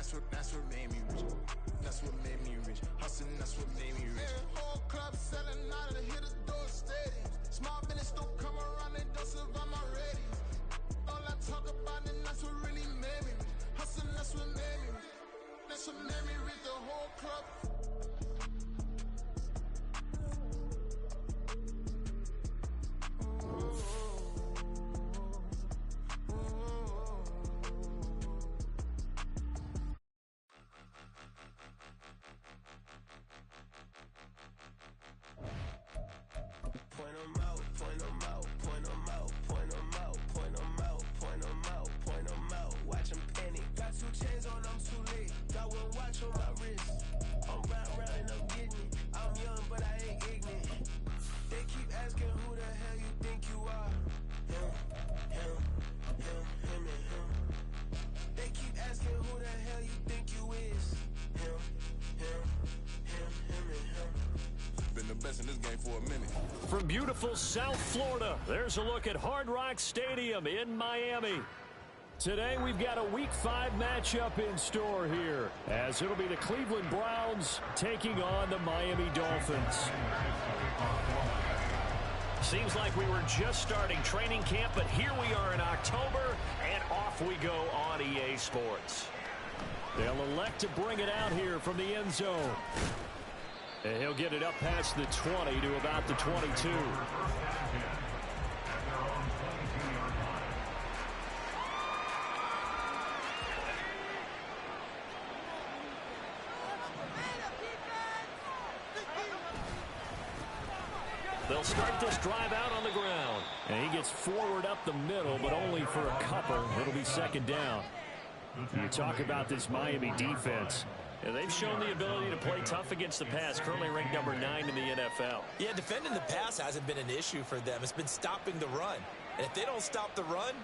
That's what made me rich. That's what made me rich. Hustling, that's what made me rich. Whole club selling out of hit the door stadiums. Small business don't come around, they don't survive my ratings. All I talk about, and that's what really made me rich. Hustling, that's what made me rich. That's what made me rich. The whole club. From beautiful South Florida, there's a look at Hard Rock Stadium in Miami. Today we've got a Week 5 matchup in store here, as it'll be the Cleveland Browns taking on the Miami Dolphins. Seems like we were just starting training camp, but here we are in October, and off we go on EA Sports. They'll elect to bring it out here from the end zone. And he'll get it up past the 20 to about the 22. They'll start this drive out on the ground. And he gets forward up the middle, but only for a couple. It'll be second down. You talk about this Miami defense. Yeah, they've shown the ability to play tough against the pass, currently ranked number 9 in the NFL. Yeah, defending the pass hasn't been an issue for them. It's been stopping the run. And if they don't stop the run,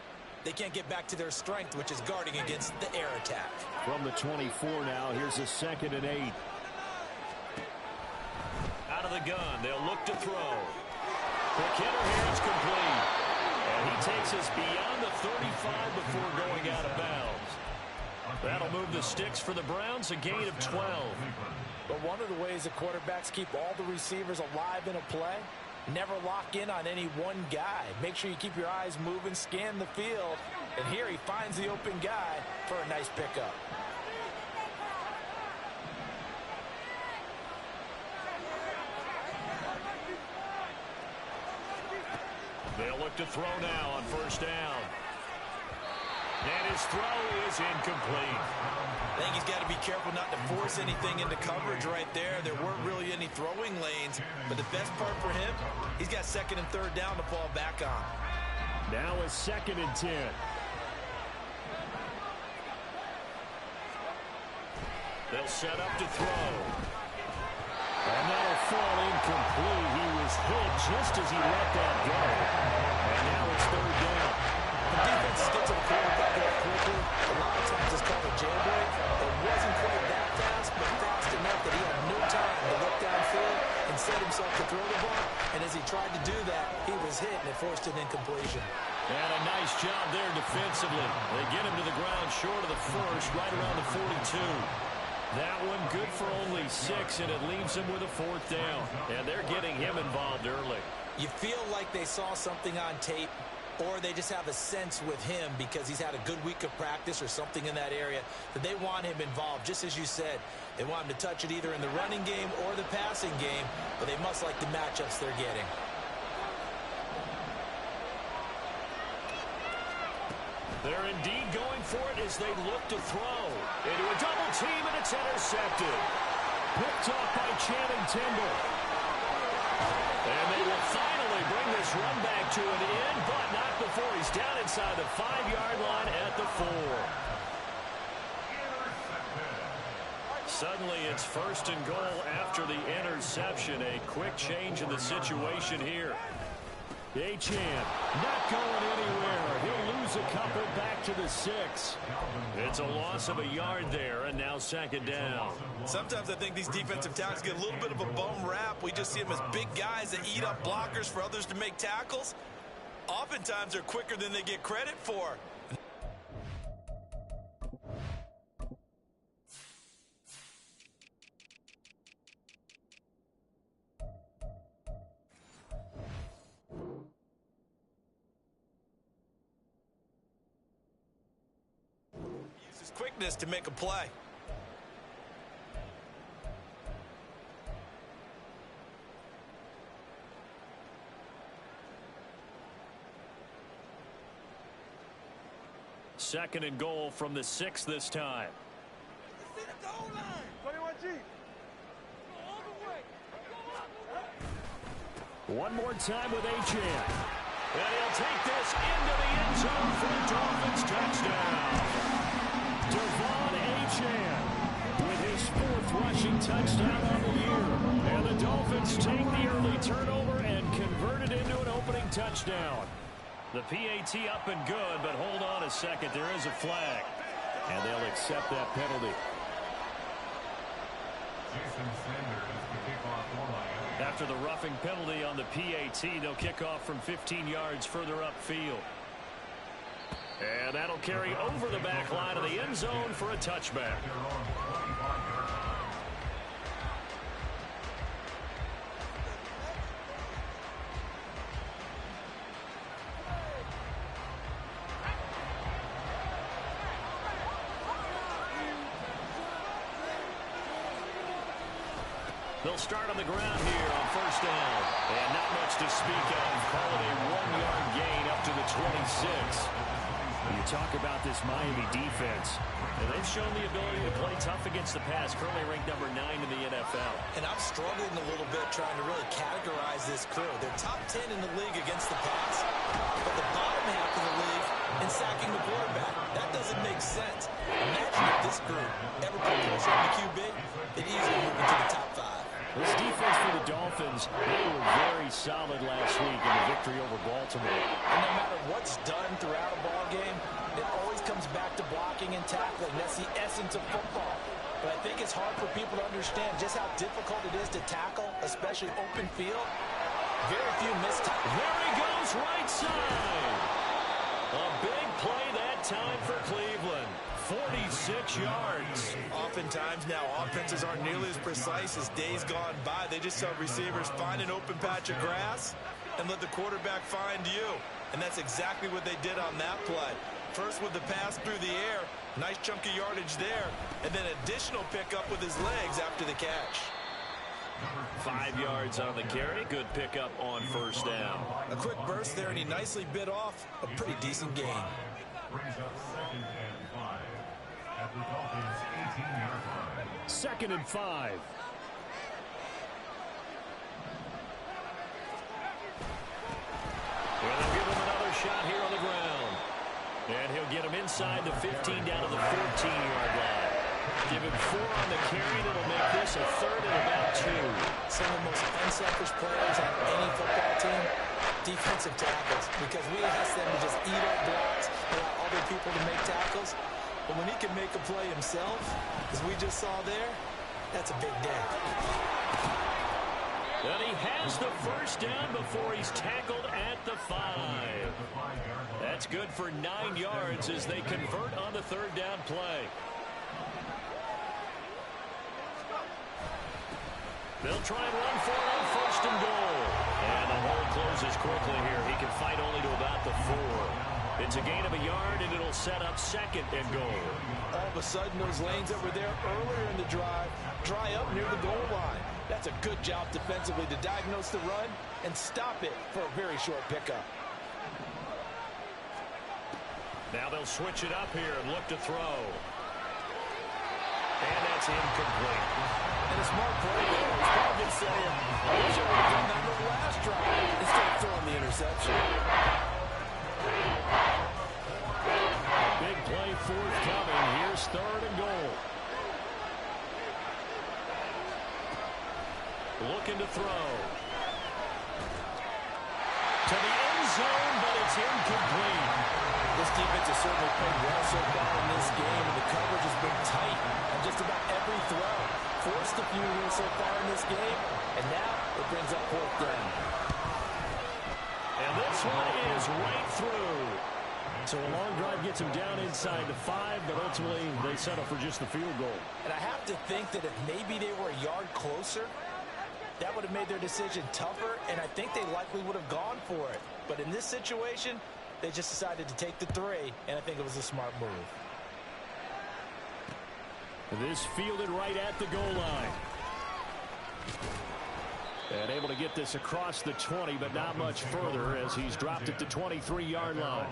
they can't get back to their strength, which is guarding against the air attack. From the 24 now, here's a 2nd and 8. Out of the gun, they'll look to throw. The hitter here is complete. And he takes us beyond the 35 before going out of bounds. That'll move the sticks for the Browns, a gain of 12. But one of the ways the quarterbacks keep all the receivers alive in a play, never lock in on any one guy. Make sure you keep your eyes moving, scan the field, and here he finds the open guy for a nice pickup. They'll look to throw now on first down. And his throw is incomplete. I think he's got to be careful not to force anything into coverage right there. There weren't really any throwing lanes. But the best part for him, he's got 2nd and 3rd down to fall back on. Now a 2nd and 10. They'll set up to throw. And that'll fall incomplete. He was hit just as he let that go. And now it's 3rd down. The defense gets to the quarterback quickly. A lot of times it's called a jailbreak. It wasn't quite that fast, but fast enough that he had no time to look downfield and set himself to throw the ball. And as he tried to do that, he was hit and it forced an incompletion. And a nice job there defensively. They get him to the ground short of the first, right around the 42. That one good for only 6, and it leaves him with a 4th down. And they're getting him involved early. You feel like they saw something on tape, or they just have a sense with him because he's had a good week of practice or something in that area that they want him involved. Just as you said, they want him to touch it either in the running game or the passing game, but they must like the matchups they're getting. They're indeed going for it as they look to throw. Into a double team, and it's intercepted. Picked off by Channing Tindall. And they will finally bring this run back to an end, but not before he's down inside the 5-yard line at the 4. Suddenly it's 1st and goal after the interception. A quick change in the situation here. Achane not going anywhere. He'll lose a couple back to the 6. It's a loss of a yard there, and now 2nd down. Sometimes I think these defensive tackles get a little bit of a bum rap. We just see them as big guys that eat up blockers for others to make tackles. Oftentimes they're quicker than they get credit for. quickness to make a play. Second and goal from the 6 this time. One more time with Achan. And he'll take this into the end zone for the Dolphins touchdown. Devon Achan with his 4th rushing touchdown on the year. And the Dolphins take the early turnover and convert it into an opening touchdown. The PAT up and good, but hold on a second. There is a flag. And they'll accept that penalty. After the roughing penalty on the PAT, they'll kick off from 15 yards further upfield. And that'll carry over the back line of the end zone for a touchback. They'll start on the ground here on first down. And not much to speak of. Call it a 1-yard gain up to the 26. You talk about this Miami defense, and they've shown the ability to play tough against the pass, currently ranked number 9 in the NFL. And I'm struggling a little bit trying to really categorize this crew. They're top 10 in the league against the pass, but the bottom half of the league in sacking the quarterback. That doesn't make sense. Imagine if this group ever put pressure on the QB, they'd easily move into the top 5. This defense for the Dolphins, they were very solid last week in the victory over Baltimore. And no matter what's done throughout a ball game, it always comes back to blocking and tackling. That's the essence of football. But I think it's hard for people to understand just how difficult it is to tackle, especially open field. Very few missed tackles. There he goes, right side. A big play that time for Cleveland. 46 yards. Oftentimes now, offenses aren't nearly as precise as days gone by. They just have receivers find an open patch of grass and let the quarterback find you. And that's exactly what they did on that play. First with the pass through the air, nice chunk of yardage there, and then additional pickup with his legs after the catch. 5 yards on the carry. Good pickup on first down. A quick burst there, and he nicely bit off a pretty decent gain. Brings up 2nd and 5 at the Dolphins' 18-yard line. 2nd and 5. Well, they'll give him another shot here on the ground. And he'll get him inside the 15 down to the 14-yard line. Give him 4 on the carry. That'll make this a 3rd and about 2. Some of the most unselfish players on any football team, defensive tackles, because we ask them to just eat up blocks, allow other people to make tackles. But when he can make a play himself, as we just saw there, that's a big day. And he has the first down before he's tackled at the 5. That's good for 9 yards as they convert on the 3rd down play. They'll try and run for it on 1st and goal. And the hole closes quickly here. He can fight only to about the 4. It's a gain of a yard, and it'll set up 2nd and goal. All of a sudden, those lanes that were there earlier in the drive dry up near the goal line. That's a good job defensively to diagnose the run and stop it for a very short pickup. Now they'll switch it up here and look to throw. And that's incomplete. And a smart play there. He's probably saying, I wish I would have done that on the last drive instead of throwing the interception. Big play forthcoming. Here's 3rd and goal. Looking to throw. To the end zone, but it's incomplete. This defense has certainly played well so far in this game, and the coverage has been tight on just about every throw. Forced a few here so far in this game, and now it brings up 4th down. And this one is right through. So a long drive gets him down inside the 5, but ultimately they settle for just the field goal. And I have to think that if maybe they were a yard closer, that would have made their decision tougher, and I think they likely would have gone for it. But in this situation, they just decided to take the 3, and I think it was a smart move. This fielded right at the goal line. And able to get this across the 20, but not much further as he's dropped it to 23-yard line.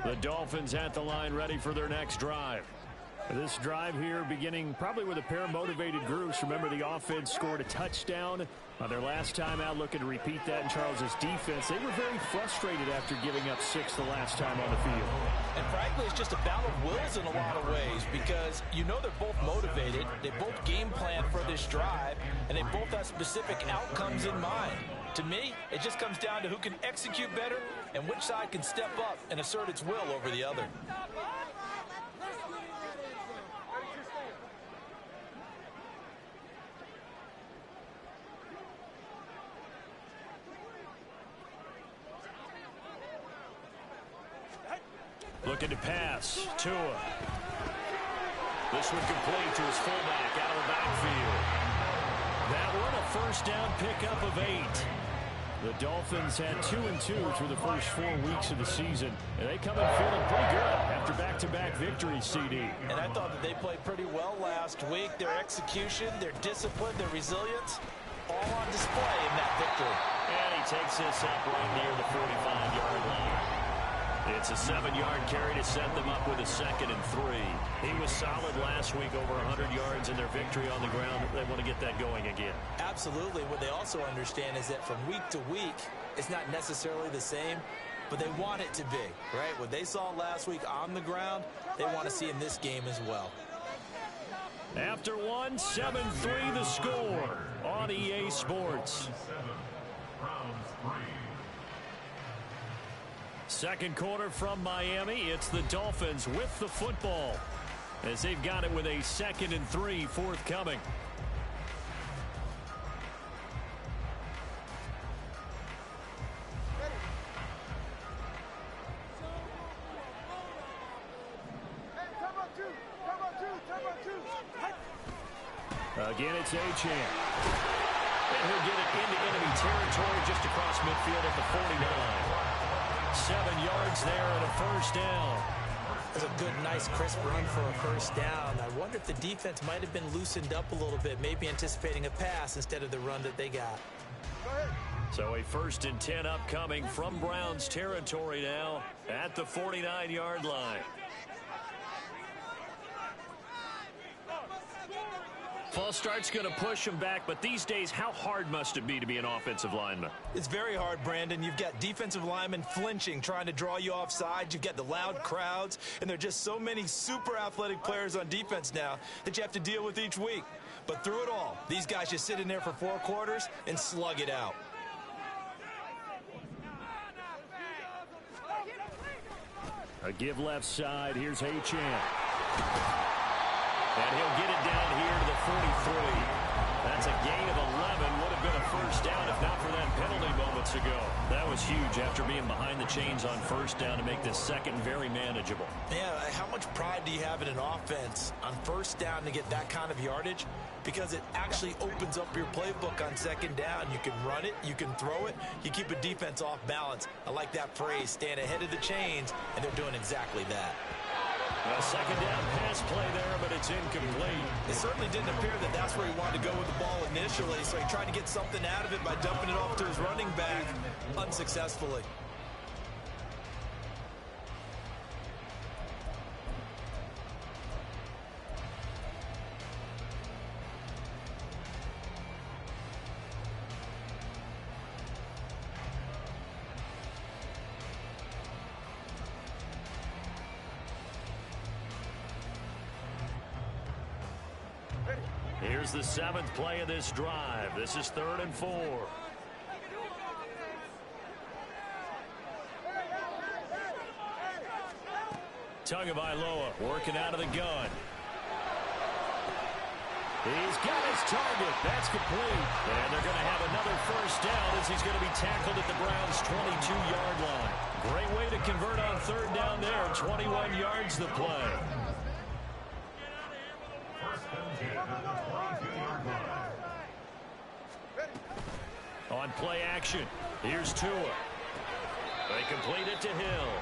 The Dolphins at the line ready for their next drive. This drive here beginning probably with a pair of motivated groups. Remember, the offense scored a touchdown on their last time out, looking to repeat that in Charles's defense. They were very frustrated after giving up 6 the last time on the field. And frankly, it's just a battle of wills in a lot of ways because you know they're both motivated. They both game plan for this drive, and they both have specific outcomes in mind. To me, it just comes down to who can execute better and which side can step up and assert its will over the other. Looking to pass. Tua. This one complete to his fullback out of the backfield. That one a first down pickup of 8. The Dolphins had 2-2 through the first 4 weeks of the season, and they come in feeling pretty good after back-to-back victories, CD. And I thought that they played pretty well last week. Their execution, their discipline, their resilience, all on display in that victory. And he takes this up right near the 45-yard line. It's a 7-yard carry to set them up with a 2nd and 3. He was solid last week, over 100 yards in their victory on the ground. They want to get that going again. Absolutely. What they also understand is that from week to week, it's not necessarily the same, but they want it to be, right? What they saw last week on the ground, they want to see in this game as well. After one, 7-3 the score on EA Sports. Second quarter from Miami. It's the Dolphins with the football as they've got it with a 2nd and 3 forthcoming. Again, it's Cjfromsanandreas. And he'll get it into enemy territory just across midfield at the 49. 7 yards there and a first down. That's a good, nice, crisp run for a first down. I wonder if the defense might have been loosened up a little bit, maybe anticipating a pass instead of the run that they got. So a 1st and 10 upcoming from Browns territory now at the 49-yard line. False start's going to push him back, but these days, how hard must it be to be an offensive lineman? It's very hard, Brandon. You've got defensive linemen flinching, trying to draw you off sides. You've got the loud crowds, and there are just so many super athletic players on defense now that you have to deal with each week. But through it all, these guys just sit in there for 4 quarters and slug it out. A give left side. Here's Cjfromsanandreas. And he'll get it down here to the 43. That's a gain of 11. Would have been a first down if not for that penalty moments ago. That was huge after being behind the chains on first down to make this second very manageable. Yeah, how much pride do you have in an offense on first down to get that kind of yardage? Because it actually opens up your playbook on second down. You can run it, you can throw it, you keep a defense off balance. I like that phrase, stand ahead of the chains, and they're doing exactly that. A second down pass play there, but it's incomplete. It certainly didn't appear that that's where he wanted to go with the ball initially, so he tried to get something out of it by dumping it off to his running back unsuccessfully. Here's the 7th play of this drive. This is 3rd and 4. Tagovailoa working out of the gun. He's got his target. That's complete. And they're going to have another first down as he's going to be tackled at the Browns' 22-yard line. Great way to convert on 3rd down there. 21 yards the play. On play action, here's Tua. They complete it to Hill.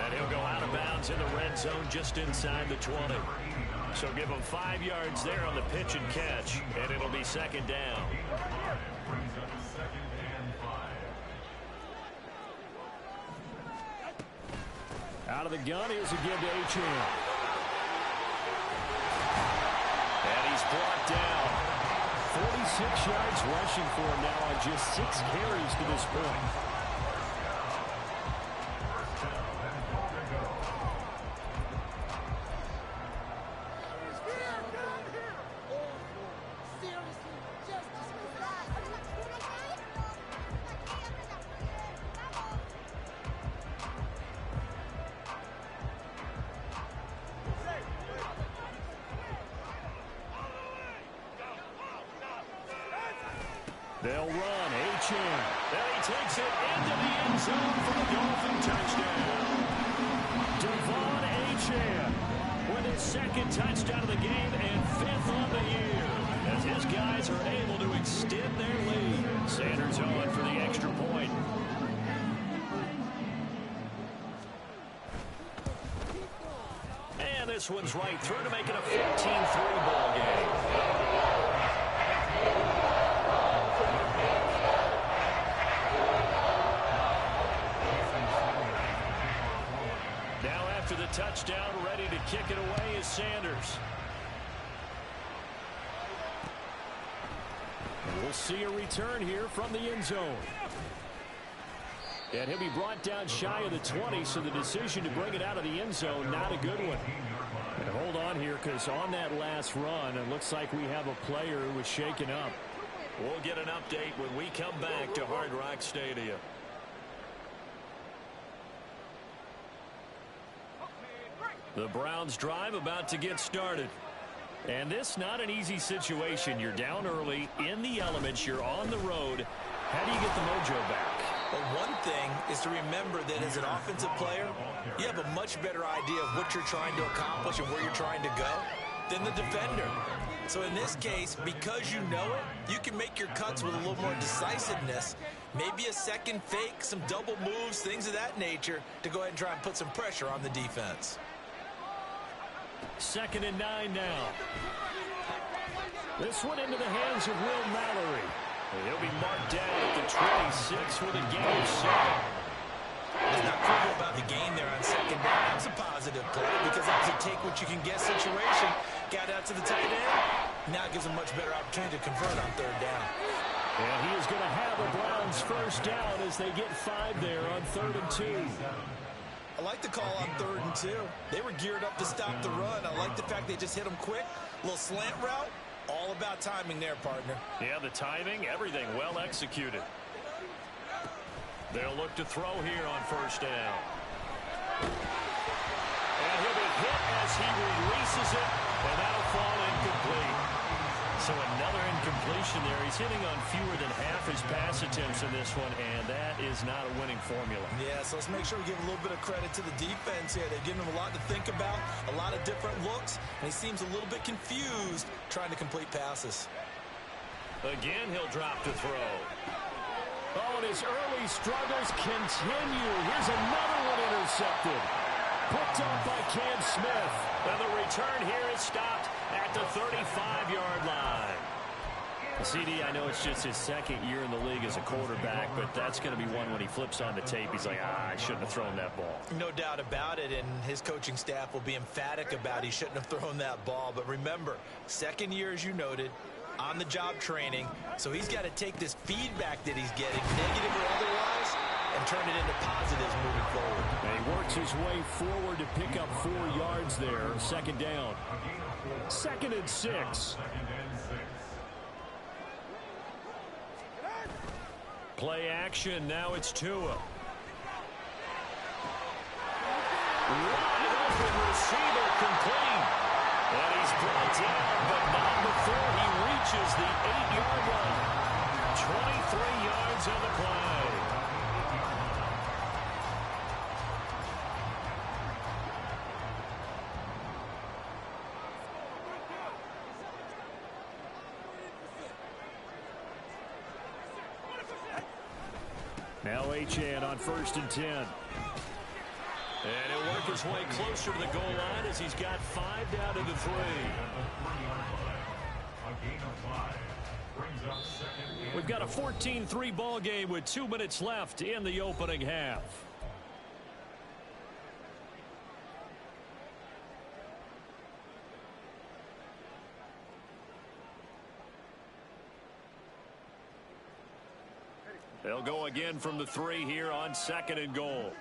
And he'll go out of bounds in the red zone just inside the 20. So give him 5 yards there on the pitch and catch, and it'll be second down. Brings up second and 5. Out of the gun, here's a give to Achan. And he's brought down. 46 yards rushing for him now on just 6 carries to this point. They'll run. Achan. And he takes it into the end zone for the Dolphin touchdown. Devon Achan with his second touchdown of the game and 5th on the year, as his guys are able to extend their lead. Sanders on for the extra point. And this one's right through to make it a 14-3 ball game. After the touchdown, ready to kick it away is Sanders. And we'll see a return here from the end zone. And he'll be brought down shy of the 20, so the decision to bring it out of the end zone, not a good one. And hold on here, because on that last run, it looks like we have a player who was shaken up. We'll get an update when we come back to Hard Rock Stadium. The Browns drive about to get started. And this not an easy situation. You're down early, in the elements, you're on the road. How do you get the mojo back? Well, one thing is to remember that as an offensive player, you have a much better idea of what you're trying to accomplish and where you're trying to go than the defender. So in this case, because you know it, you can make your cuts with a little more decisiveness. Maybe a second fake, some double moves, things of that nature to go ahead and try and put some pressure on the defense. 2nd and 9 now. This one into the hands of Will Mallory. He'll be marked down at the 26 with a gain of 7. It's not critical about the gain there on 2nd down. That's a positive play because that was a take-what-you-can-get situation. Got out to the tight end. Now it gives him much better opportunity to convert on 3rd down. And he is going to have the Browns first down as they get 5 there on 3rd and 2. I like the call on 3rd and 2. They were geared up to stop the run. I like the fact they just hit them quick. A little slant route. All about timing there, partner. Yeah, the timing, everything well executed. They'll look to throw here on 1st down. And he'll be hit as he releases it, and that'll fall incomplete. So another incompletion there. He's hitting on fewer than half his pass attempts in this one, and that is not a winning formula. Yeah, so let's make sure we give a little bit of credit to the defense here. They've given him a lot to think about, a lot of different looks, and he seems a little bit confused trying to complete passes. Again, he'll drop to throw. Oh, and his early struggles continue. Here's another one intercepted. Picked up by Cam Smith. And the return here is stopped at the 35-yard line. CD, I know it's just his 2nd year in the league as a quarterback, but that's going to be one when he flips on the tape. He's like, I shouldn't have thrown that ball. No doubt about it, and his coaching staff will be emphatic about he shouldn't have thrown that ball. But remember, 2nd year, as you noted, on-the-job training, so he's got to take this feedback that he's getting, negative or otherwise, and turn it into positives moving forward. And he works his way forward to pick up 4 yards there. 2nd down. 2nd and 6. Play action. Now it's Tua. Wide open receiver complete. And he's brought down, but not before he reaches the 8-yard line. 23 yards on the play. Now Achane on 1st and 10. And he'll work his way closer to the goal line as he's got 5 down to the 3. We've got a 14-3 ball game with 2 minutes left in the opening half. They'll go again from the 3 here on 2nd and goal.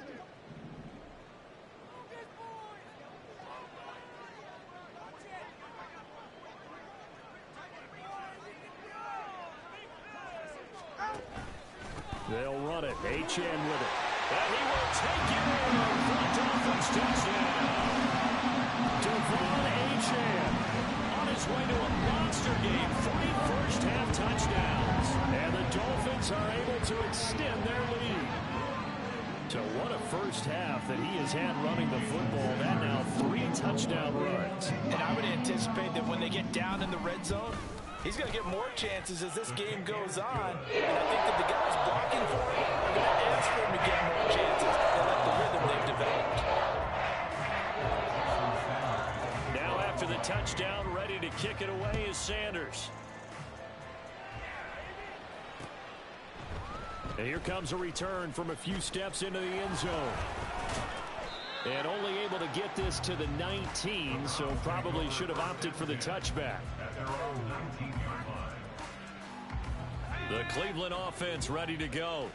They'll run it. Achane with it. And he will take it in for a Dolphins touchdown. Devon Achane on his way to a monster game. 3 first-half touchdowns. And the Dolphins are able to extend their lead. So what a first half that he has had running the football. That now 3 touchdown runs. And I would anticipate that when they get down in the red zone, he's going to get more chances as this game goes on. And I think that the guys blocking for him are going to ask for him to get more chances. They like the rhythm they've developed. Now after the touchdown, ready to kick it away is Sanders. And here comes a return from a few steps into the end zone. And only able to get this to the 19, so probably should have opted for the touchback. The Cleveland offense ready to go.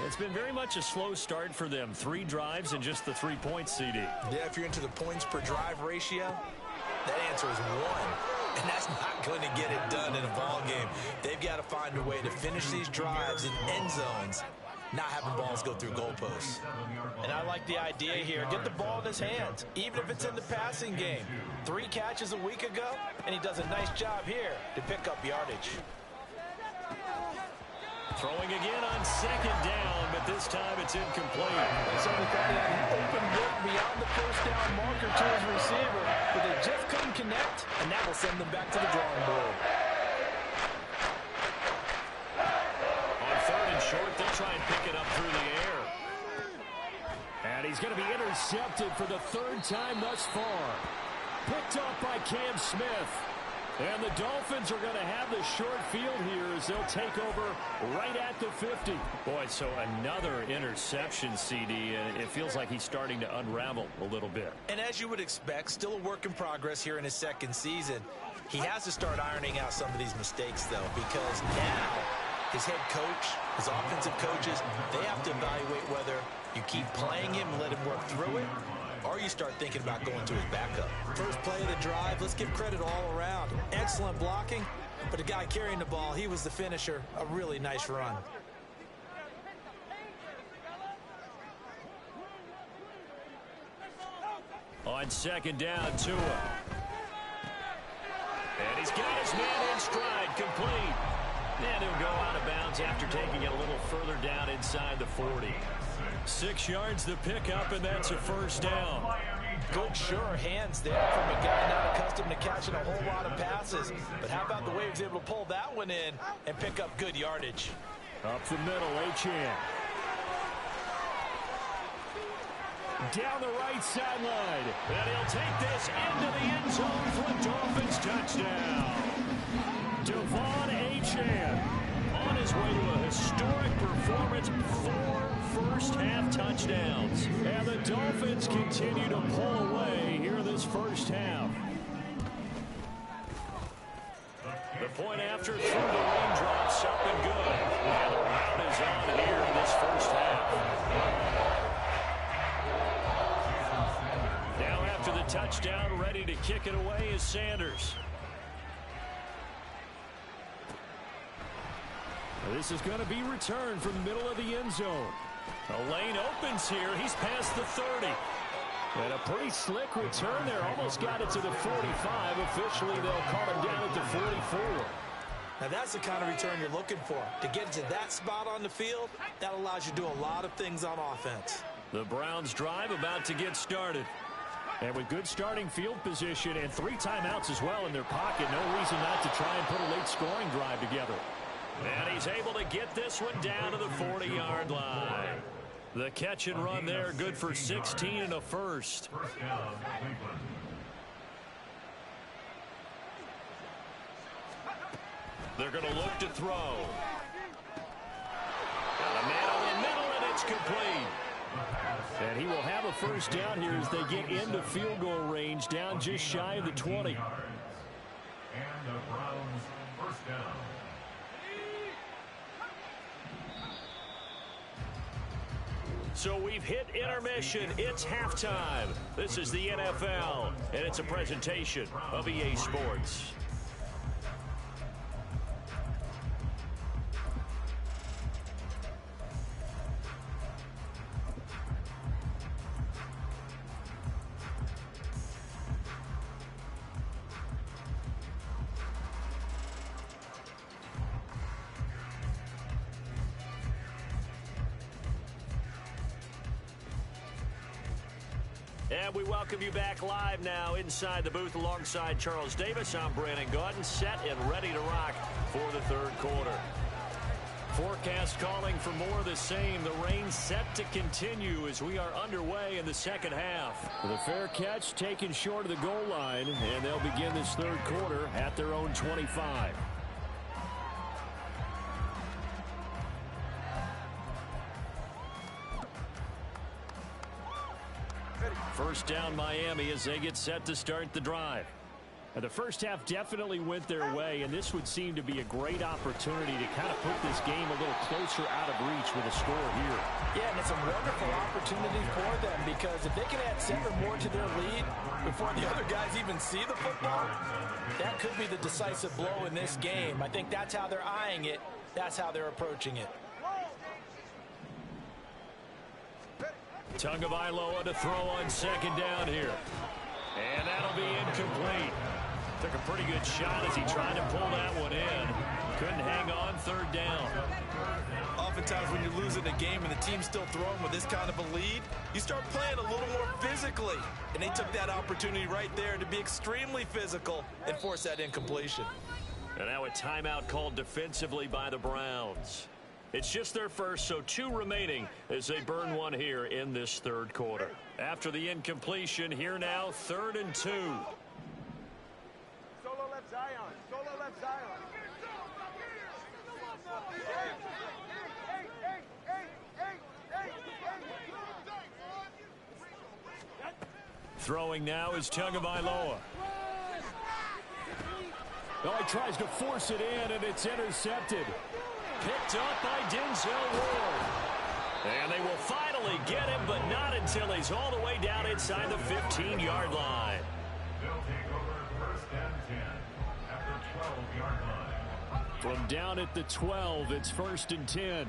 It's been very much a slow start for them. 3 drives and just the 3 points, CD. Yeah, if you're into the points per drive ratio, that answer is 1. And that's not going to get it done in a ball game. They've got to find a way to finish these drives in end zones, not having balls go through goalposts. And I like the idea here. Get the ball in his hands, even if it's in the passing game. 3 catches a week ago, and he does a nice job here to pick up yardage. Throwing again on 2nd down, but this time it's incomplete. They certainly thought he had an open look beyond the first down marker to his receiver, but they just couldn't connect, and that will send them back to the drawing board. On 3rd and short, they'll try and pick it up through the air. And he's going to be intercepted for the 3rd time thus far. Picked up by Cam Smith. And the Dolphins are going to have the short field here as they'll take over right at the 50. Boy, so another interception, CD, and it feels like he's starting to unravel a little bit. And as you would expect, still a work in progress here in his 2nd season. He has to start ironing out some of these mistakes, though, because now his head coach, his offensive coaches, they have to evaluate whether you keep playing him and let him work through it, or you start thinking about going to his backup. First play of the drive, let's give credit all around. Excellent blocking, but the guy carrying the ball, he was the finisher. A really nice run. On 2nd down, Tua. And he's got his man in stride, complete. And he'll go out of bounds after taking it a little further down inside the 40. 6 yards the pickup, and that's a 1st down. Good, sure hands there from a guy not accustomed to catching a whole lot of passes. But how about the way he was able to pull that one in and pick up good yardage? Up the middle, Achane. Down the right sideline. And he'll take this into the end zone for a Dolphins touchdown. Devon Achane on his way to a historic performance. 4 first-half touchdowns. And the Dolphins continue to pull away here in this first half. The point after through the raindrops, up and good. And the round is on here in this first half. Now after the touchdown, ready to kick it away is Sanders. This is going to be returned from the middle of the end zone. The lane opens here. He's past the 30. And a pretty slick return there. Almost got it to the 45. Officially, they'll call him down at the 44. Now, that's the kind of return you're looking for. To get to that spot on the field, that allows you to do a lot of things on offense. The Browns drive about to get started. And with good starting field position and 3 timeouts as well in their pocket, no reason not to try and put a late scoring drive together. And he's able to get this one down to the 40-yard line. The catch and run there, good for 16 and a first. First down, Cleveland. They're going to look to throw. Got a man over the middle, and it's complete. And he will have a first down here as they get into field goal range, down just shy of the 20. And the Browns first down. So we've hit intermission. It's halftime. This is the NFL, and it's a presentation of EA Sports. And we welcome you back live now inside the booth alongside Charles Davis. I'm Brandon Gaudin, set and ready to rock for the third quarter. Forecast calling for more of the same. The rain set to continue as we are underway in the second half. The fair catch taken short of the goal line, and they'll begin this third quarter at their own 25. First down Miami as they get set to start the drive. Now, the first half definitely went their way, and this would seem to be a great opportunity to kind of put this game a little closer out of reach with a score here. Yeah, and it's a wonderful opportunity for them because if they can add 7 more to their lead before the other guys even see the football, that could be the decisive blow in this game. I think that's how they're eyeing it. That's how they're approaching it. Tagovailoa to throw on second down here. And that'll be incomplete. Took a pretty good shot as he tried to pull that one in. Couldn't hang on third down. Oftentimes when you're losing a game and the team's still throwing with this kind of a lead, you start playing a little more physically. And they took that opportunity right there to be extremely physical and force that incompletion. And now a timeout called defensively by the Browns. It's just their first, so 2 remaining as they burn one here in this third quarter. After the incompletion, here now, 3rd and 2. Solo left Zion. Solo left Zion. Throwing now is Tagovailoa. Oh, he tries to force it in, and it's intercepted. Picked up by Denzel Ward. And they will finally get him, but not until he's all the way down inside the 15-yard line. They'll take over first and 10 at the 12-yard line. From down at the 12, it's 1st and 10.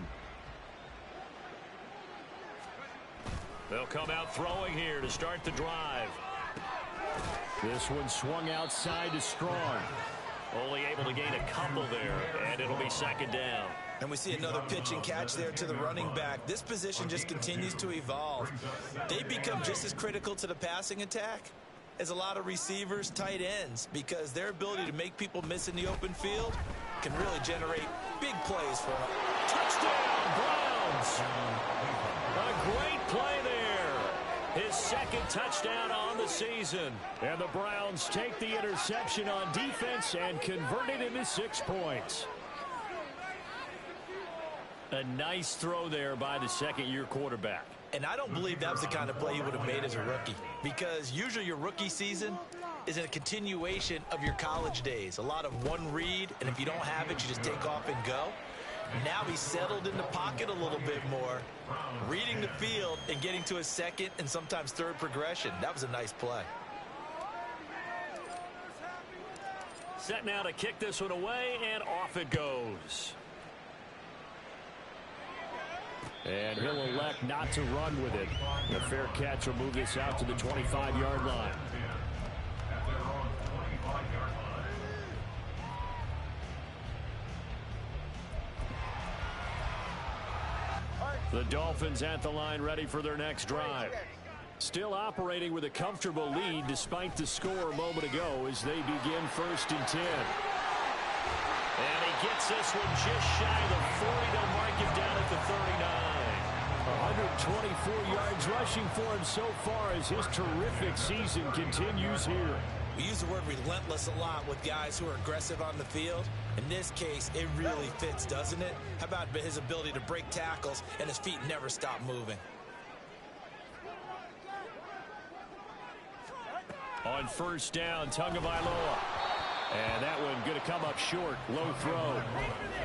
They'll come out throwing here to start the drive. This one swung outside to Strong. Only able to gain a couple there, and it'll be 2nd down. And we see another pitch and catch there to the running back. This position just continues to evolve. They become just as critical to the passing attack as a lot of receivers, tight ends, because their ability to make people miss in the open field can really generate big plays for them. Touchdown, Browns! A great play there. His 2nd touchdown on the season. And the Browns take the interception on defense and convert it into 6 points. A nice throw there by the 2nd-year quarterback. And I don't believe that was the kind of play he would have made as a rookie, because usually your rookie season is a continuation of your college days. A lot of one read, and if you don't have it, you just take off and go. Now he's settled in the pocket a little bit more, reading the field and getting to his 2nd and sometimes 3rd progression. That was a nice play. Set now to kick this one away, and off it goes. And he'll elect not to run with it. A fair catch will move this out to the 25-yard line. At their own 25-yard line. The Dolphins at the line, ready for their next drive. Still operating with a comfortable lead despite the score a moment ago as they begin 1st and 10. And he gets this one just shy of the 40. They'll mark him down at the 39. 124 yards rushing for him so far as his terrific season continues here. We use the word relentless a lot with guys who are aggressive on the field. In this case, it really fits, doesn't it? How about his ability to break tackles and his feet never stop moving? On first down, Tagovailoa. And that one going to come up short. Low throw.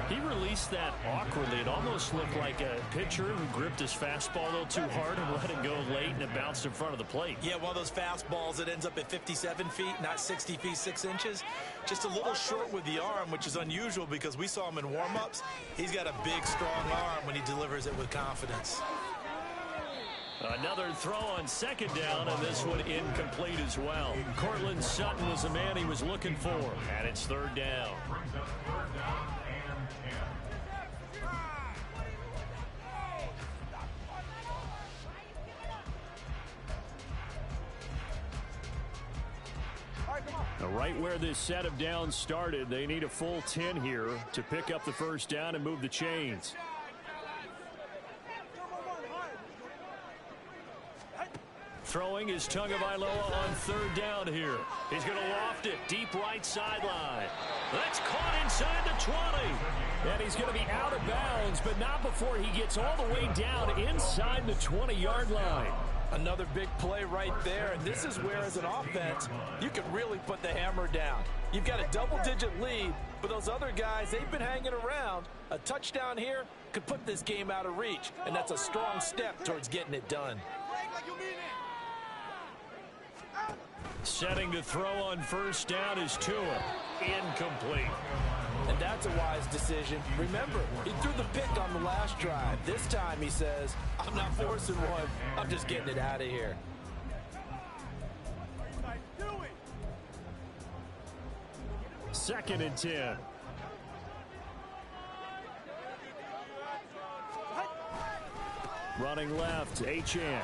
He released that awkwardly. It almost looked like a pitcher who gripped his fastball a little too hard and let it go late, and it bounced in front of the plate. Yeah, one of those fastballs that ends up at 57 feet, not 60 feet, 6 inches. Just a little short with the arm, which is unusual because we saw him in warm-ups. He's got a big, strong arm when he delivers it with confidence. Another throw on second down, and this one incomplete as well. Cortland Sutton was the man he was looking for, and it's third down. Brings up third down and 10. Right where this set of downs started, they need a full 10 here to pick up the first down and move the chains. Throwing is Tagovailoa on third down here. He's going to loft it deep right sideline. That's caught inside the 20. And he's going to be out of bounds, but not before he gets all the way down inside the 20-yard line. Another big play right there, and this is where, as an offense, you can really put the hammer down. You've got a double-digit lead, but those other guys, they've been hanging around. A touchdown here could put this game out of reach, and that's a strong step towards getting it done. Setting to throw on first down is Tua. Incomplete. And that's a wise decision. Remember, he threw the pick on the last drive. This time he says, I'm not forcing one. I'm just getting it out of here. Second and 10. Running left, Achane.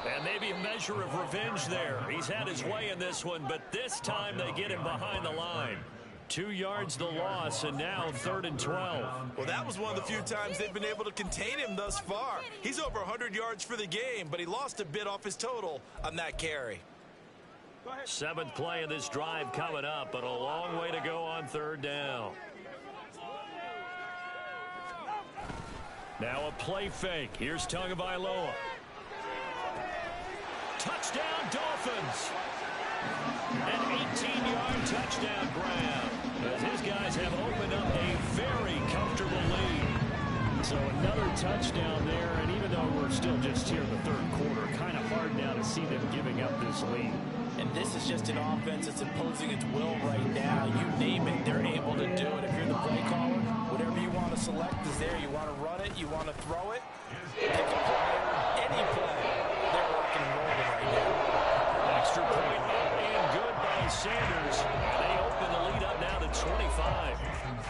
And maybe a measure of revenge there. He's had his way in this one, but this time they get him behind the line. 2 yards the loss, and now third and 12. Well, that was one of the few times they've been able to contain him thus far. He's over 100 yards for the game, but he lost a bit off his total on that carry. 7th play of this drive coming up, but a long way to go on third down. Now a play fake. Here's Tagovailoa. Touchdown, Dolphins. An 18-yard touchdown grab, as his guys have opened up a very comfortable lead. So another touchdown there, and even though we're still just here in the third quarter, kind of hard now to see them giving up this lead. And this is just an offense that's imposing its will right now. You name it, they're able to do it. If you're the play caller, whatever you want to select is there. You want to run it, you want to throw it, pick a play, any play. They're rocking and rolling right now. Extra point up and good by Sanders. They open the lead up now to 25.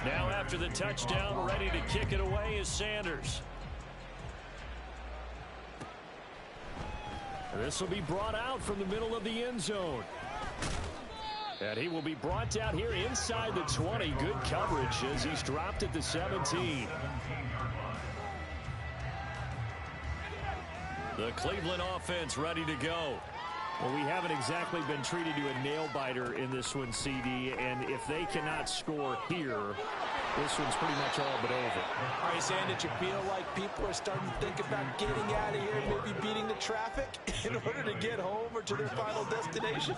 Now after the touchdown, ready to kick it away is Sanders. This will be brought out from the middle of the end zone. And he will be brought down here inside the 20. Good coverage as he's dropped at the 17. The Cleveland offense ready to go. Well, we haven't exactly been treated to a nail-biter in this one, CD, and if they cannot score here, this one's pretty much all but over. Are you saying that you feel like people are starting to think about getting out of here and maybe beating the traffic in order to get home or to their final destination?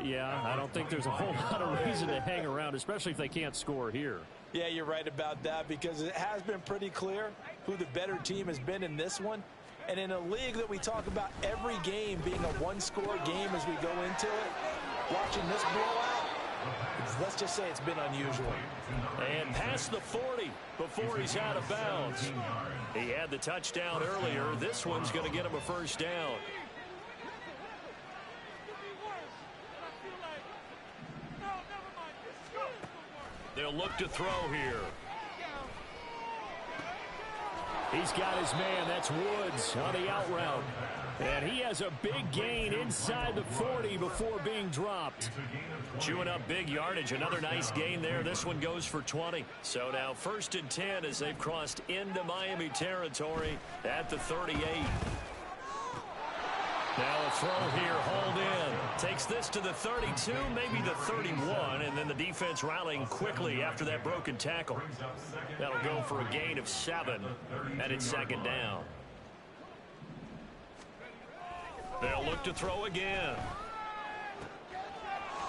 Yeah, I don't think there's a whole lot of reason to hang around, especially if they can't score here. Yeah, you're right about that, because it has been pretty clear who the better team has been in this one. And in a league that we talk about every game being a one-score game as we go into it, watching this blowout, let's just say it's been unusual. And past the 40 before he's out of bounds. He had the touchdown earlier. This one's going to get him a first down. They'll look to throw here. He's got his man. That's Woods on the out route. And he has a big gain inside the 40 before being dropped. Chewing up big yardage. Another nice gain there. This one goes for 20. So now 1st and 10 as they've crossed into Miami territory at the 38. Now a throw here, hauled in. Takes this to the 32, maybe the 31, and then the defense rallying quickly after that broken tackle. That'll go for a gain of 7, and it's 2nd down. They'll look to throw again.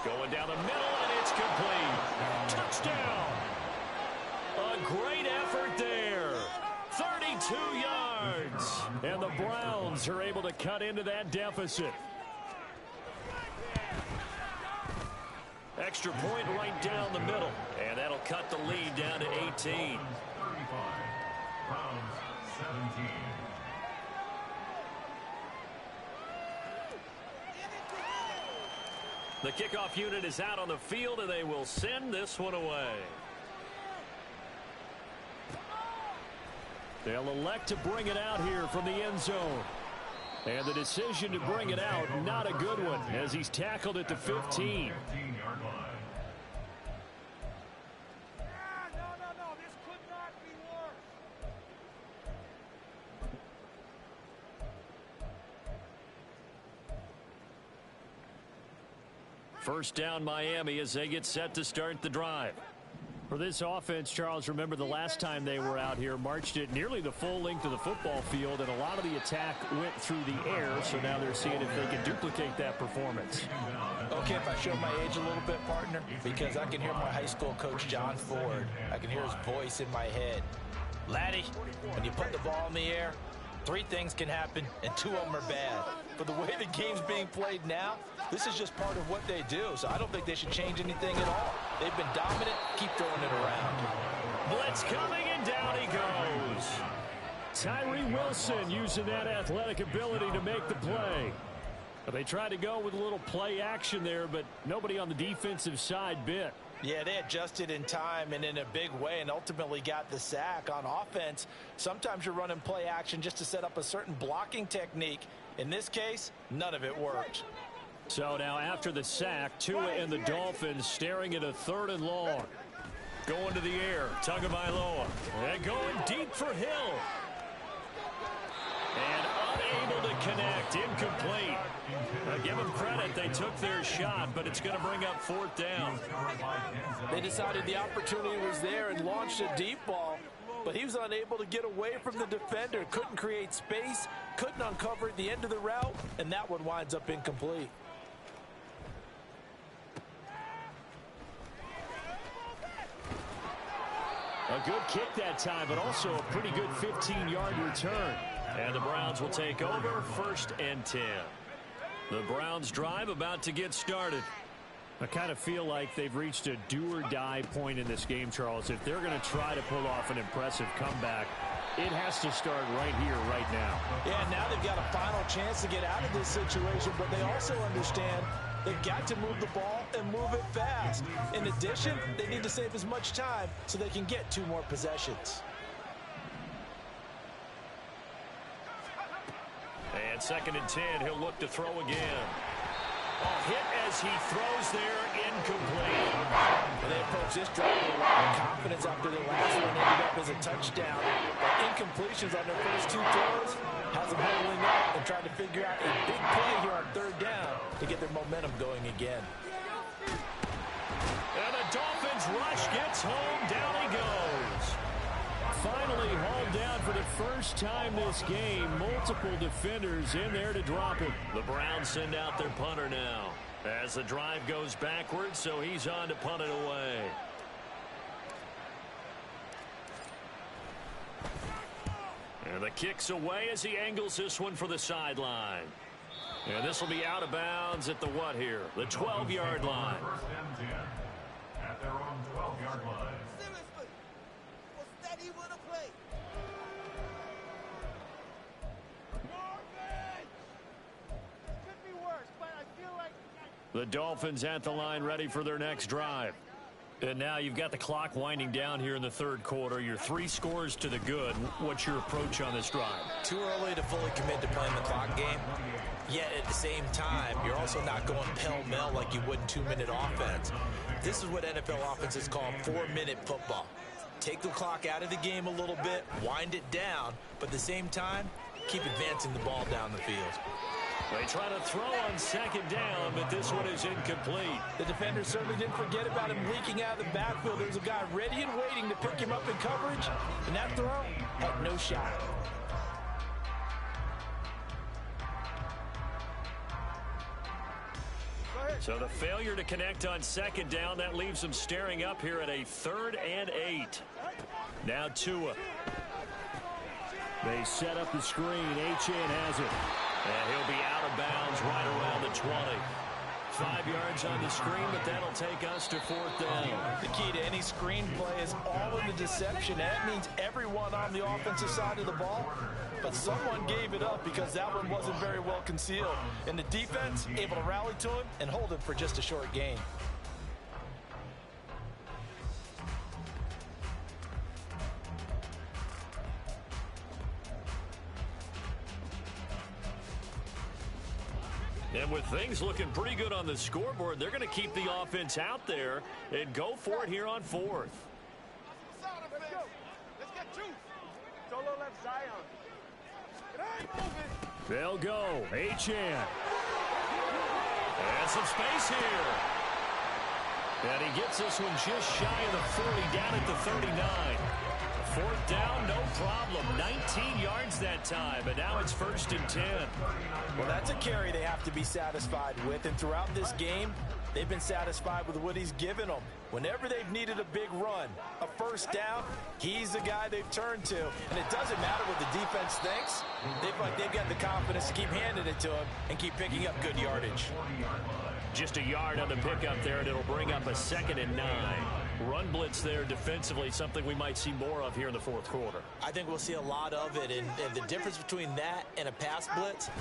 Going down the middle, and it's complete. Touchdown! A great effort there. 32 yards. And the Browns are able to cut into that deficit. Extra point right down the middle. And that'll cut the lead down to 18. 35. Browns 17. The kickoff unit is out on the field, and they will send this one away. They'll elect to bring it out here from the end zone. And the decision to bring it out, not a good one, as he's tackled at the 15. 15-yard line. No, this could not be worse. First down Miami as they get set to start the drive. For this offense, Charles, remember the last time they were out here, marched it nearly the full length of the football field, and a lot of the attack went through the air, so now they're seeing if they can duplicate that performance. Okay, if I show my age a little bit, partner, because I can hear my high school coach, John Ford. I can hear his voice in my head. Laddie, when you put the ball in the air, 3 things can happen, and 2 of them are bad. But the way the game's being played now, this is just part of what they do, so I don't think they should change anything at all. They've been dominant. Keep throwing it around. Blitz coming, and down he goes. Tyree Wilson using that athletic ability to make the play. But they tried to go with a little play action there, but nobody on the defensive side bit. Yeah, they adjusted in time and in a big way and ultimately got the sack. On offense, sometimes you're running play action just to set up a certain blocking technique. In this case, none of it worked. So now after the sack, Tua and the Dolphins staring at a 3rd and long. Going to the air, Tagovailoa. And going deep for Hill. And unable to connect, incomplete. Now give them credit, they took their shot, but it's going to bring up 4th down. They decided the opportunity was there and launched a deep ball, but he was unable to get away from the defender, couldn't create space, couldn't uncover at the end of the route, and that one winds up incomplete. A good kick that time, but also a pretty good 15-yard return. And the Browns will take over 1st and 10. The Browns drive about to get started. I kind of feel like they've reached a do-or-die point in this game, Charles. If they're going to try to pull off an impressive comeback, it has to start right here, right now. Yeah, now they've got a final chance to get out of this situation, but they also understand they've got to move the ball and move it fast. In addition, they need to save as much time so they can get 2 more possessions. And 2nd and 10, he'll look to throw again. A hit as he throws there, incomplete. They approach this drive with a lot of confidence after their last one ended up as a touchdown. But incompletions on their first 2 throws has them holding up and trying to figure out a big play here on 3rd down to get their momentum going again. And the Dolphins rush gets home, down he goes. Finally hauled down for the first time this game. Multiple defenders in there to drop it. The Browns send out their punter now as the drive goes backwards, so he's on to punt it away. And the kick's away as he angles this one for the sideline. And this will be out of bounds at the what here? The 12-yard line. 1st and 10. At their own 12-yard line. Seriously, what's that he want to play? This could be worse, but I feel like... The Dolphins at the line ready for their next drive. And now you've got the clock winding down here in the third quarter. You're 3 scores to the good. What's your approach on this drive? Too early to fully commit to playing the clock game. Yet at the same time, you're also not going pell-mell like you would in 2-minute offense. This is what NFL offenses call 4-minute football. Take the clock out of the game a little bit, wind it down, but at the same time, keep advancing the ball down the field. They try to throw on second down, but this one is incomplete. The defender certainly didn't forget about him leaking out of the backfield. There's a guy ready and waiting to pick him up in coverage, and that throw had no shot. So the failure to connect on second down, that leaves them staring up here at a 3rd and 8. Now Tua. They set up the screen. Achane has it. And he'll be out of bounds right around the 20. 5 yards on the screen, but that'll take us to 4th down. The key to any screen play is all in the deception. That means everyone on the offensive side of the ball, but someone gave it up because that one wasn't very well concealed. And the defense able to rally to him and hold him for just a short gain. And with things looking pretty good on the scoreboard, they're going to keep the offense out there and go for it here on 4th. Let's go. Let's get 2. Solo left Zion. They'll go. Achane. And some space here. And he gets this one just shy of the 40, down at the 39. 4th down, no problem. 19 yards that time, but now it's 1st and 10. Well, that's a carry they have to be satisfied with, and throughout this game, they've been satisfied with what he's given them. Whenever they've needed a big run, a 1st down, he's the guy they've turned to. And it doesn't matter what the defense thinks. They've got the confidence to keep handing it to him and keep picking up good yardage. Just a yard on the pickup there, and it'll bring up a 2nd and 9. Run blitz there defensively, something we might see more of here in the 4th quarter. I think we'll see a lot of it, and the difference between that and a pass blitz,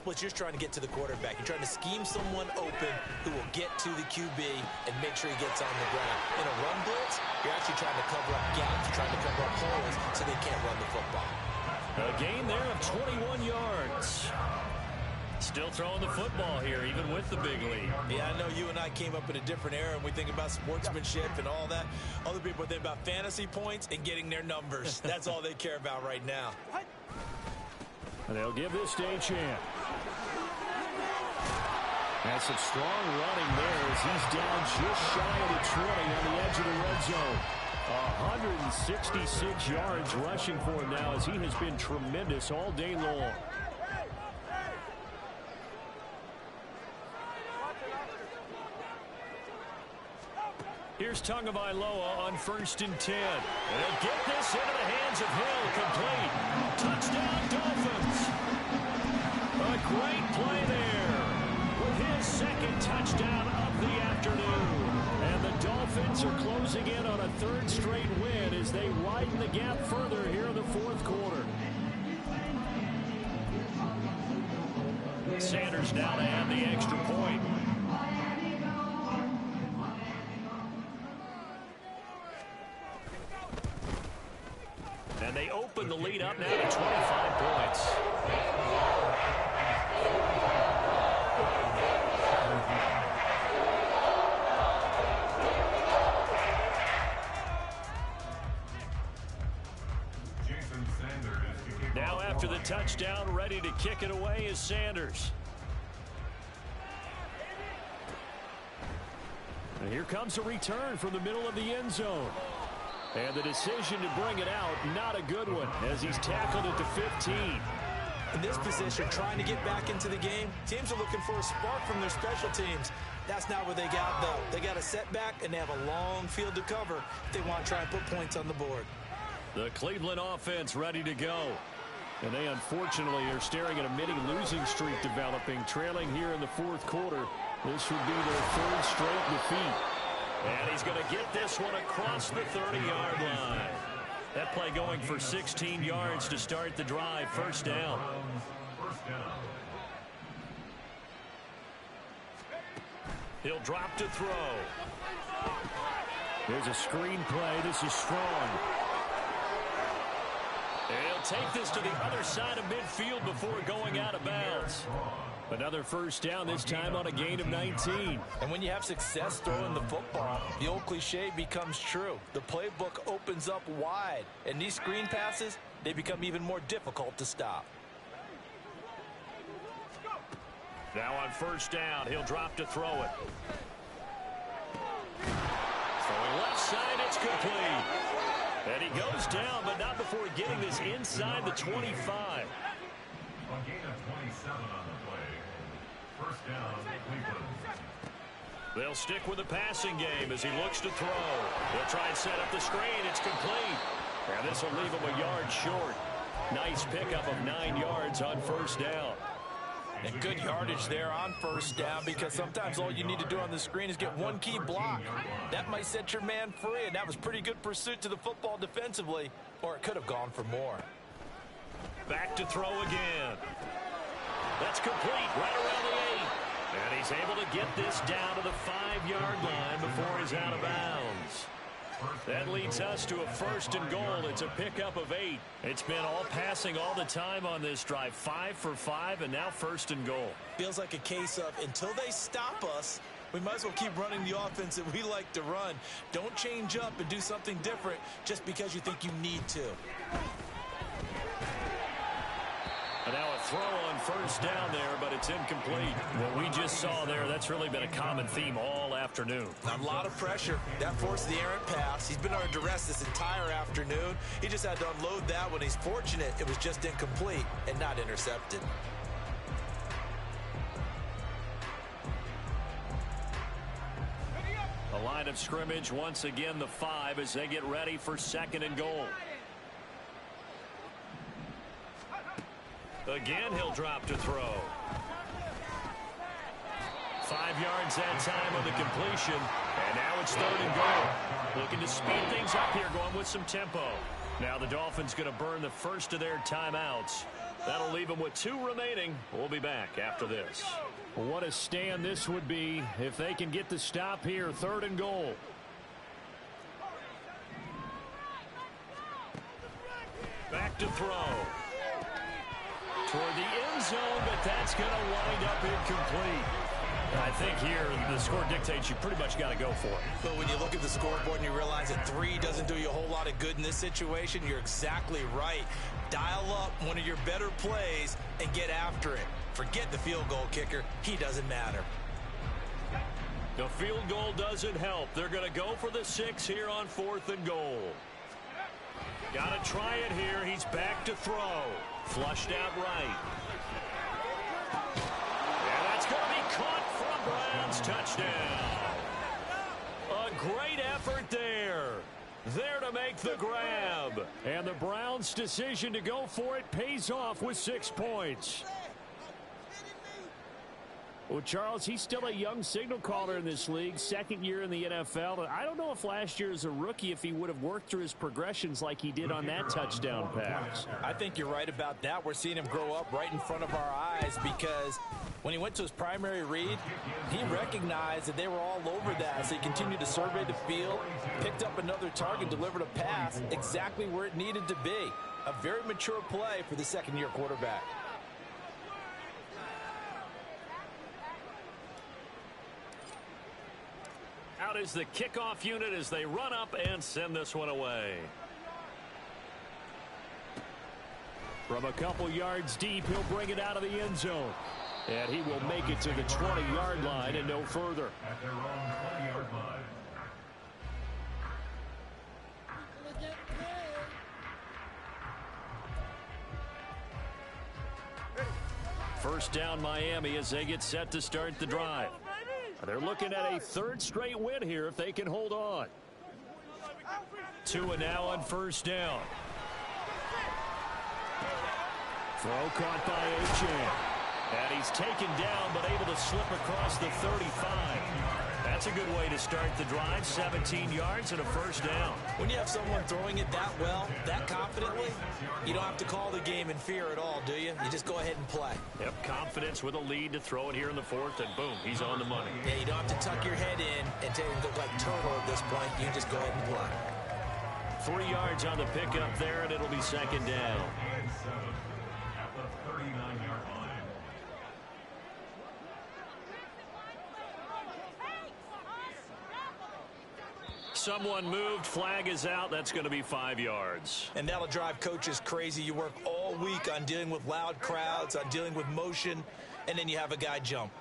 you're just trying to get to the quarterback. You're trying to scheme someone open who will get to the QB and make sure he gets on the ground. In a run blitz, you're actually trying to cover up gaps, you're trying to cover up holes so they can't run the football. A gain there of 21 yards. Still throwing the football here, even with the big lead. Yeah, I know you and I came up in a different era, and we think about sportsmanship and all that. Other people think about fantasy points and getting their numbers. That's all they care about right now. And they'll give this to Achane. That's some strong running there as he's down just shy of the 20 on the edge of the red zone. 166 yards rushing for him now as he has been tremendous all day long. Here's Tagovailoa on 1st and 10. They'll get this into the hands of Hill, complete. Touchdown, Dolphins. A great play there with his 2nd touchdown of the afternoon. And the Dolphins are closing in on a 3rd straight win as they widen the gap further here in the 4th quarter. Sanders now to add the extra point. And they open the lead up now to 25 points. Now after the touchdown, ready to kick it away is Sanders. And here comes a return from the middle of the end zone. And the decision to bring it out, not a good one, as he's tackled it to 15. In this position, trying to get back into the game, teams are looking for a spark from their special teams. That's not what they got, though. They got a setback, and they have a long field to cover if they want to try and put points on the board. The Cleveland offense ready to go. And they, unfortunately, are staring at a mini-losing streak developing, trailing here in the 4th quarter. This would be their 3rd straight defeat. And he's going to get this one across the 30-yard line. That play going for 16 yards to start the drive. 1st down. He'll drop to throw. Here's a screen play. This is strong. And he'll take this to the other side of midfield before going out of bounds. Another first down, this time on a gain of 19. And when you have success throwing the football, the old cliche becomes true. The playbook opens up wide. And these screen passes, they become even more difficult to stop. Now on first down, he'll drop to throw it. Throwing left side, it's complete. And he goes down, but not before getting this inside the 25. A gain of 27 on the play. First down, Cleveland. They'll stick with the passing game as he looks to throw. He'll try and set up the screen. It's complete. And this will leave him a yard short. Nice pickup of 9 yards on first down. And good yardage there on first down, because sometimes all you need to do on the screen is get one key block. That might set your man free, and that was pretty good pursuit to the football defensively, or it could have gone for more. Back to throw again. That's complete right around the 8. And he's able to get this down to the 5-yard line before he's out of bounds. That leads us to a first and goal. It's a pickup of 8. It's been all passing all the time on this drive. 5 for 5, and now first and goal. Feels like a case of until they stop us, we might as well keep running the offense that we like to run. Don't change up and do something different just because you think you need to. And now a throw on first down there, but it's incomplete. What we just saw there, that's really been a common theme all afternoon. A lot of pressure. That forced the errant pass. He's been under duress this entire afternoon. He just had to unload that one. He's fortunate it was just incomplete and not intercepted. A line of scrimmage, once again the 5 as they get ready for second and goal. Again, he'll drop to throw. 5 yards that time on the completion. And now it's third and goal. Looking to speed things up here, going with some tempo. Now the Dolphins going to burn the first of their timeouts. That'll leave them with 2 remaining. We'll be back after this. What a stand this would be if they can get the stop here. Third and goal. Back to throw. Toward the end zone, but that's going to wind up incomplete. I think here the score dictates you pretty much got to go for it. But when you look at the scoreboard and you realize that 3 doesn't do you a whole lot of good in this situation, you're exactly right. Dial up one of your better plays and get after it. Forget the field goal kicker. He doesn't matter. The field goal doesn't help. They're going to go for the 6 here on 4th and goal. Got to try it here. He's back to throw. Flushed out right. And that's going to be caught from Browns. Touchdown. A great effort there. There to make the grab. And the Browns' decision to go for it pays off with 6 points. Well, Charles, he's still a young signal caller in this league, 2nd year in the NFL. I don't know if last year as a rookie if he would have worked through his progressions like he did on that touchdown pass. I think you're right about that. We're seeing him grow up right in front of our eyes, because when he went to his primary read, he recognized that they were all over that. So he continued to survey the field, picked up another target, delivered a pass exactly where it needed to be. A very mature play for the 2nd-year quarterback. Out is the kickoff unit as they run up and send this one away. From a couple yards deep, he'll bring it out of the end zone. And he will make it to the 20-yard line and no further. At their own 20-yard line. First down Miami as they get set to start the drive. They're looking at a 3rd straight win here if they can hold on. 2 and now on first down. Throw caught by Achane. And he's taken down but able to slip across the 35. That's a good way to start the drive. 17 yards and a first down. When you have someone throwing it that well, that confidently, you don't have to call the game in fear at all, do you? You just go ahead and play. Yep, confidence with a lead to throw it here in the fourth, and boom, he's on the money. Yeah, you don't have to tuck your head in and take it look like turtle at this point. You just go ahead and play. 3 yards on the pickup there, and it'll be second down. At the 39-yard line. Someone moved, flag is out. That's going to be 5 yards. And that'll drive coaches crazy. You work all week on dealing with loud crowds, on dealing with motion, and then you have a guy jump.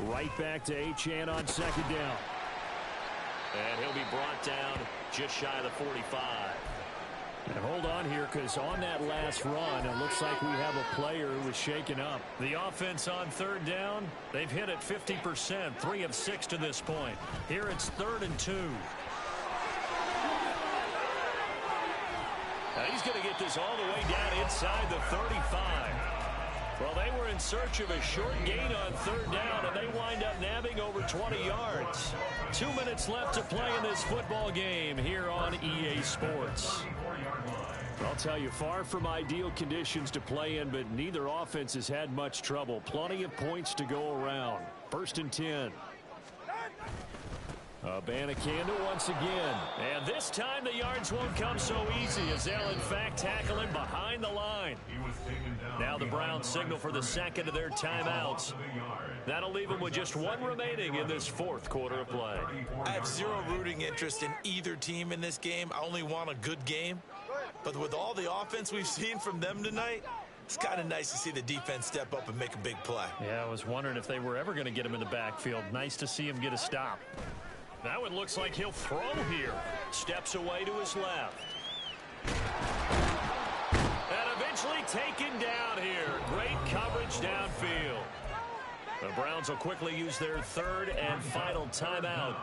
Right back to Achane on second down. And he'll be brought down just shy of the 45. And hold on here, because on that last run, it looks like we have a player who was shaken up. The offense on third down, they've hit it 50%, 3 of 6 to this point. Here it's 3rd and 2. Now he's going to get this all the way down inside the 35. Well, they were in search of a short gain on third down, and they wind up nabbing over 20 yards. 2 minutes left to play in this football game here on EA Sports. I'll tell you, far from ideal conditions to play in, but neither offense has had much trouble. Plenty of points to go around. 1st and 10. Abanikanda once again. And this time the yards won't come so easy, as they'll in fact tackle him behind the line. Now the Browns signal for the second of their timeouts. That'll leave them with just 1 remaining in this 4th quarter of play. I have zero rooting interest in either team in this game. I only want a good game. But with all the offense we've seen from them tonight, it's kind of nice to see the defense step up and make a big play. Yeah, I was wondering if they were ever going to get him in the backfield. Nice to see him get a stop. Now it looks like he'll throw here. Steps away to his left. And eventually taken down here. Great coverage downfield. The Browns will quickly use their 3rd and final timeout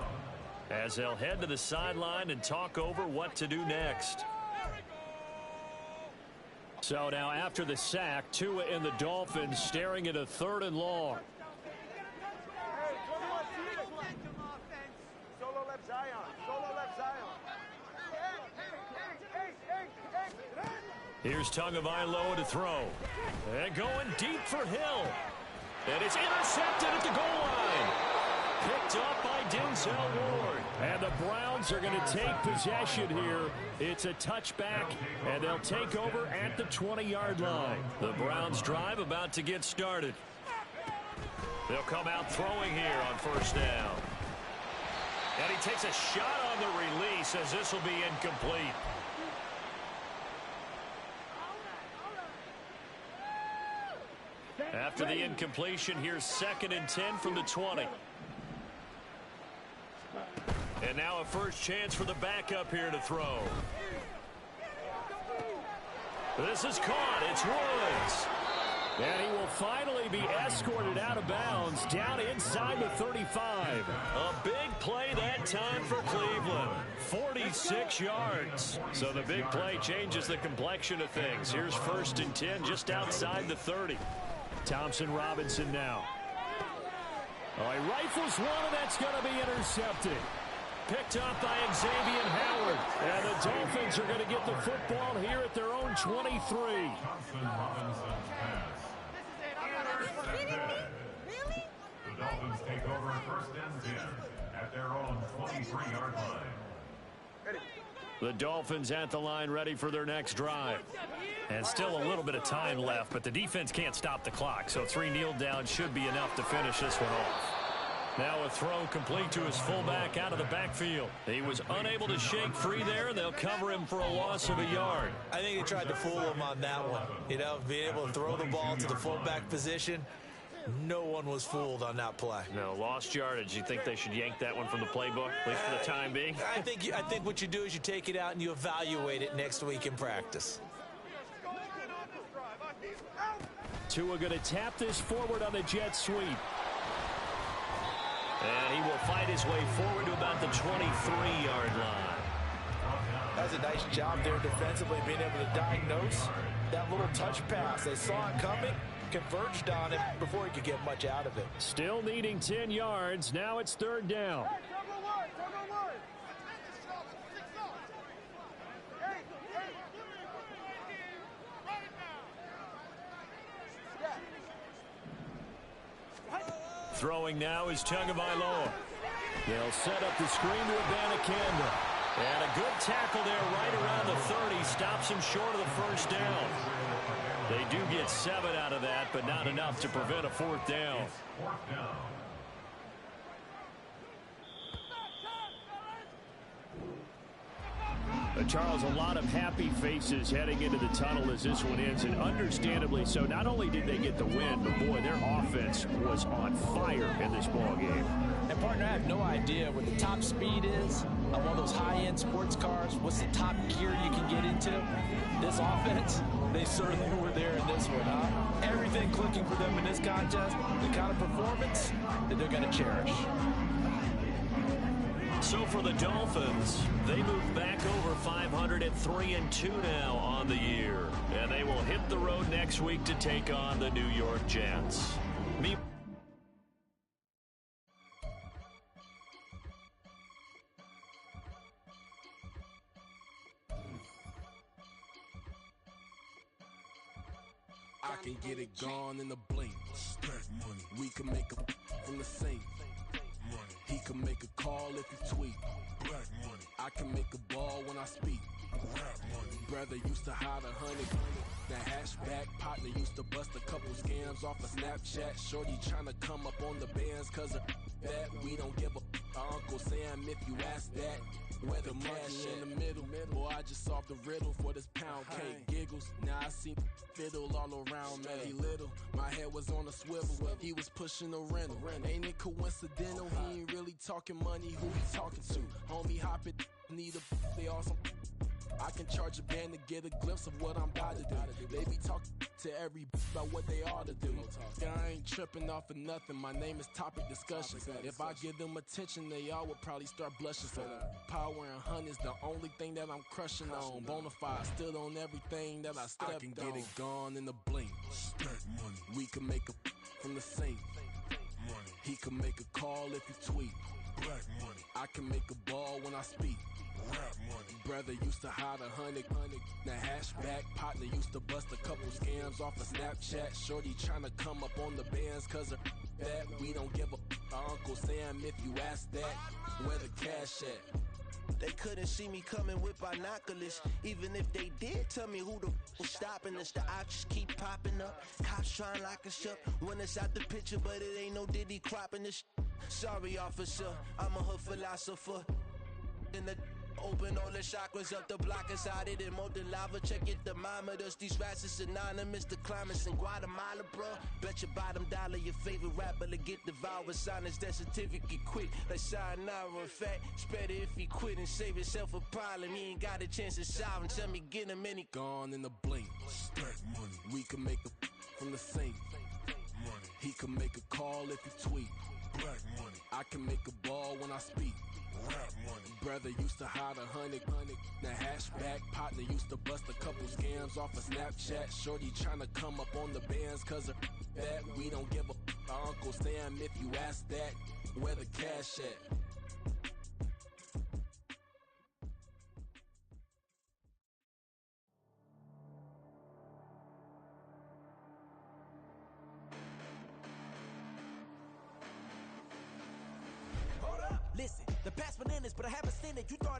as they'll head to the sideline and talk over what to do next. So now after the sack, Tua and the Dolphins staring at a 3rd and long. Here's Tagovailoa to throw. And going deep for Hill. And it's intercepted at the goal line. Picked up by Denzel Ward. And the Browns are going to take possession here. It's a touchback, and they'll take over at the 20-yard line. The Browns drive about to get started. They'll come out throwing here on 1st down. And he takes a shot on the release, as this will be incomplete. After the incompletion, here's 2nd and 10 from the 20. And now a first chance for the backup here to throw. This is caught. It's Woods. And he will finally be escorted out of bounds down inside the 35. A big play that time for Cleveland. 46 yards. So the big play changes the complexion of things. Here's 1st and 10 just outside the 30. Thompson Robinson now. Oh, he rifles one, and that's going to be intercepted. Picked up by Xavier Howard. And the Dolphins are going to get the football here at their own 23. Thompson Robinson's pass. The Dolphins take over 1st and 10 at their own 23-yard line. The Dolphins at the line, ready for their next drive. And still a little bit of time left, but the defense can't stop the clock, so 3 kneel downs should be enough to finish this one off. Now a throw complete to his fullback out of the backfield. He was unable to shake free there, and they'll cover him for a loss of a yard. I think they tried to fool him on that one. You know, being able to throw the ball to the fullback position. No one was fooled on that play. No, lost yardage. You think they should yank that one from the playbook, at least for the time being? I think what you do is you take it out and you evaluate it next week in practice. Tua going to tap this forward on the jet sweep. And he will fight his way forward to about the 23-yard line. That's a nice job there defensively, being able to diagnose that little touch pass. They saw it coming, converged on him before he could get much out of it. Still needing 10 yards. Now it's third down. Throwing now is Cjfromsanandreas. They'll set up the screen to Abanikanda. And a good tackle there right around the 30. Stops him short of the first down. They do get 7 out of that, but not enough to prevent a fourth down. Charles, a lot of happy faces heading into the tunnel as this one ends, and understandably so. Not only did they get the win, but boy, their offense was on fire in this ball game. And partner, I have no idea what the top speed is on one of those high-end sports cars. What's the top gear you can get into? This offense, they certainly were there in this one, huh? Everything clicking for them in this contest, the kind of performance that they're going to cherish. So for the Dolphins, they move back over 500 at 3-2 now on the year. And they will hit the road next week to take on the New York Jets. I can get it gone in a blink. Stack money. We can make a from the sink. Money. He can make a call if he tweet. Black money. I can make a ball when I speak. Rap money. Brother used to hide 100. The hatchback partner used to bust a couple scams off of Snapchat. Shorty tryna come up on the bands cause of that. We don't give a Uncle Sam if you ask that. Where the cash in the middle. Boy, I just solved the riddle for this pound cake. Giggles, now I see fiddle all around me. Little, my head was on a swivel. He was pushing a rental. Ain't it coincidental? He ain't really talking money. Who he talking to? Homie hopping, need a they awesome. I can charge a band to get a glimpse of what I'm about to do. They be talking to every about what they ought to do. I ain't tripping off of nothing. My name is topic discussion. If I give them attention, they all would probably start blushing. So power and hunt is the only thing that I'm crushing on. Bonafide, stood on everything that I stepped on. I can get it gone in a blink. Stack money. We can make a from the sink. Money. He can make a call if he tweet. Black money. I can make a ball when I speak. Rap money. Brother used to hide 100. The hatchback partner used to bust a couple scams off of Snapchat. Shorty tryna come up on the bands cause of that. We don't give a Uncle Sam if you ask that. Where the cash at? They couldn't see me coming with binoculars. Even if they did, tell me who the was stopping us. The options keep popping up. Cops trying to lock us up when it's out the picture, but it ain't no Diddy cropping this. Sorry, officer, I'm a hood philosopher. In the open all the chakras up the block inside it and molten lava. Check your thermometers. These rats is synonymous to climates in Guatemala, bro. Bet your bottom dollar your favorite rapper to get devoured. Sign his death certificate quick. Like sayonara. In fact, it's better if he quit and save himself a problem. He ain't got a chance to solve him. Tell me get him any gone in a blink. Stack money. We can make a from the sink. Money. He can make a call if he tweet. Black money. I can make a ball when I speak. Rap money. Brother used to hide 100. The hatchback partner used to bust a couple scams off of Snapchat. Shorty tryna come up on the bands cause of that. We don't give a Uncle Sam if you ask that. Where the cash at? Listen, the past bananas, but I haven't seen it. You thought